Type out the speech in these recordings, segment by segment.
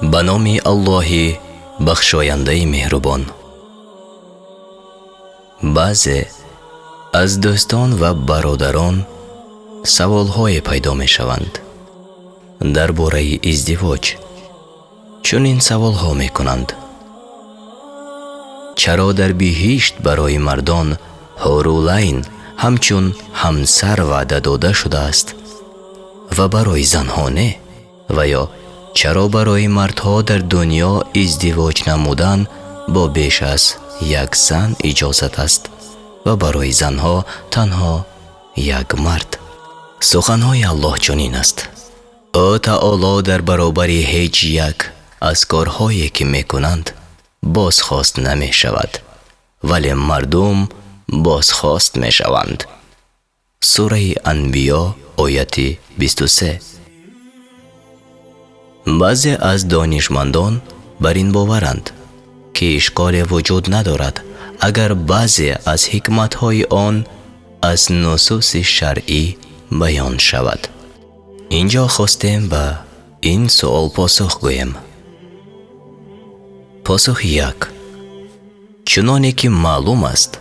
به نام الله بخشاینده مهربان. بعضی از دوستان و برادران سوال‌های پیدا می‌شوند درباره ازدواج. چون این سوال‌ها می‌کنند: چرا در بهشت برای مردان حورالعین همچون همسر وعده داده شده است و برای زنها نه؟ و یا چرا برای مردها در دنیا ازدواج نمودن با بیش از یک زن اجازت است و برای زنها تنها یک مرد؟ سخنهای الله چنین است: او تعالی در برابر هیچ یک از کارهایی که میکنند بازخواست نمی شود، ولی مردم بازخواست می شوند. سوره انبیا آیت 23. بعضی از دانشمندان بر این باورند که اشکال وجود ندارد اگر بعضی از حکمتهای آن از نصوص شرعی بیان شود. اینجا خواستیم به این سوال پاسخ گوییم. پاسخ یک: چنانه که معلوم است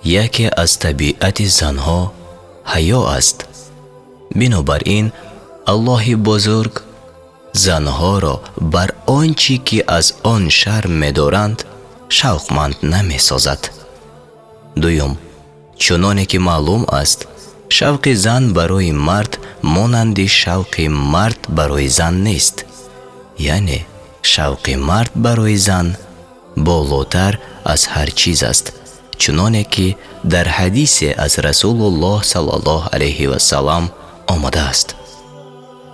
یکی از طبیعت زنها حیا است، بنابراین الله بزرگ زنها را بر آنچه که از آن شرم می‌دارند شوقمند نمی‌سازد. دوم: چنانه که معلوم است شوق زن برای مرد مانند شوق مرد برای زن نیست، یعنی شوق مرد برای زن بالاتر از هر چیز است، چنانه که در حدیث از رسول الله صلی الله علیه و سلم آمده است: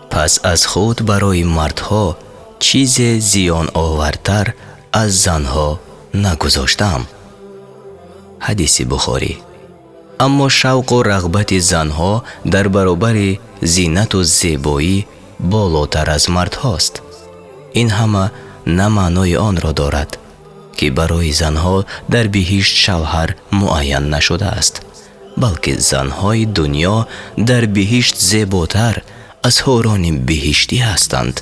پس از خود برای مردها چیز زیان آورتر از زنها نگذاشتم. حدیث بخاری. اما شوق و رغبت زنها در برابر زینت و زیبایی بالاتر از مردهاست. این همه نه معنای آن را دارد که برای زنها در بهشت شوهر معین نشده است، بلکه زنهای دنیا در بهشت زیباتر از حوران بهشتی هستند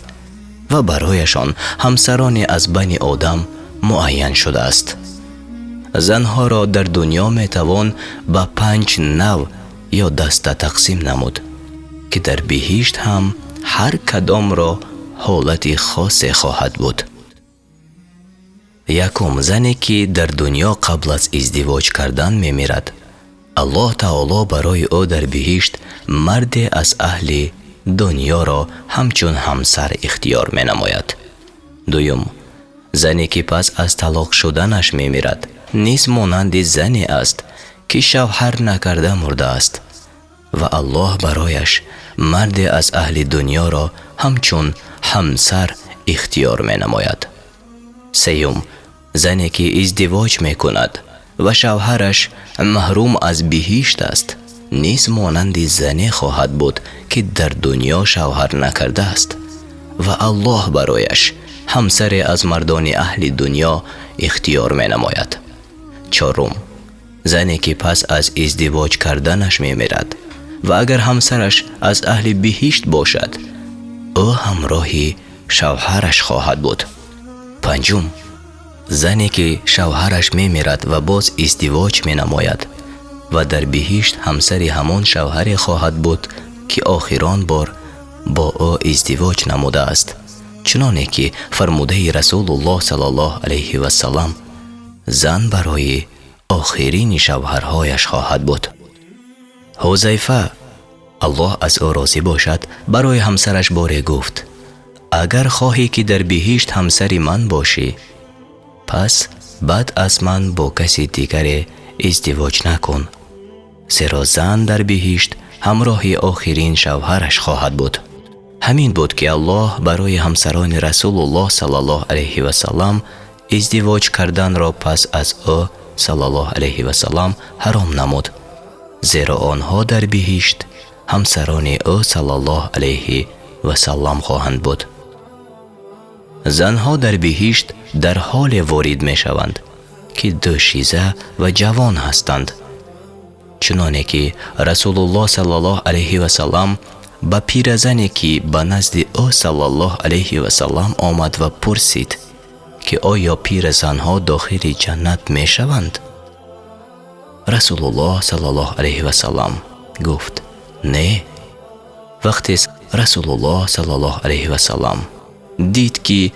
و برایشان همسران از بنی آدم معین شده است. زنها را در دنیا میتوان به 5 نوع یا دسته تقسیم نمود که در بهشت هم هر کدام را حالت خاصی خواهد بود. یکم: زنی که در دنیا قبل از ازدواج کردن میمیرد، الله تعالی برای او در بهشت مرد از اهل دنیا را همچون همسر اختیار می نماید. دوم: زنی که پس از طلاق شدنش می میرد نیز مانند زنی است که شوهر نکرده مرده است و الله برایش مرد از اهل دنیا را همچون همسر اختیار می نماید. سوم: زنی که ازدواج می کند و شوهرش محروم از بهشت است نیز مانند زنی خواهد بود که در دنیا شوهر نکرده است و الله برایش همسر از مردان اهل دنیا اختیار می نماید. چهارم: زنی که پس از ازدواج کردنش می میرد و اگر همسرش از اهل بهشت باشد او همراه شوهرش خواهد بود. پنجم: زنی که شوهرش می میرد و باز ازدواج می نماید و در بهشت همسر همان شوهر خواهد بود که آخران بار با او ازدواج نموده است، چنانه که فرموده رسول الله صلی الله علیه و سلم: زن برای آخرین شوهرهایش خواهد بود. حذیفه الله از او راضی باشد برای همسرش باره گفت: اگر خواهی که در بهشت همسری من باشی پس بعد از من با کسی دیگر ازدواج نکن، زیرا زن در بهشت همراه آخرین شوهرش خواهد بود. همین بود که الله برای همسران رسول الله صلی الله علیه و سلم ازدواج کردن را پس از او صلی الله علیه و سلم حرام نمود، زیرا آنها در بهشت همسران او صلی الله علیه و سلم خواهند بود. زنها در بهشت در حال وارد می شوند که دوشیزه و جوان هستند، چنانه که رسول الله صلی الله علیه و سلم به پیرزنی که به نزد او صلی الله علیه و سلم آمد و پرسید که آیا پیرزنها داخل جنت می شوند؟ رسول الله صلی الله علیه و سلم گفت نه. وقتی رسول الله صلی الله علیه و سلم دید که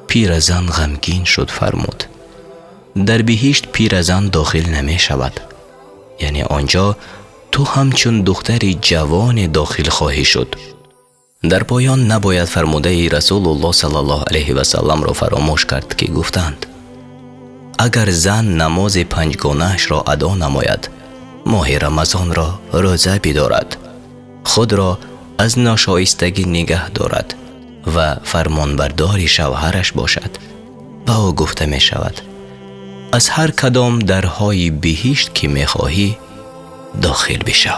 پیرزن غمگین شد، فرمود در بهشت پیرزن داخل نمی شود، یعنی آنجا تو همچون دختر جوان داخل خواهی شد. در پایان نباید فرموده رسول الله صلی الله علیه و سلم را فراموش کرد که گفتند اگر زن نماز پنجگانه‌اش را ادا نماید، ماه رمضان را روزه بدارد، خود را از ناشایستگی نگه دارد و فرمانبردار شوهرش باشد، به او گفته می شود از هر کدام درهای بهشت که می خواهی داخل بشو.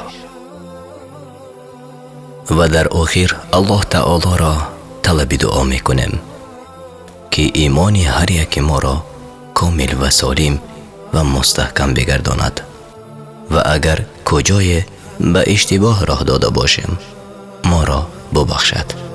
و در آخر الله تعالی را طلب دعا می کنیم که ایمان هر یک ما را کامل و سالم و مستحکم بگرداند و اگر کجای به اشتباه راه داده باشیم ما را ببخشد.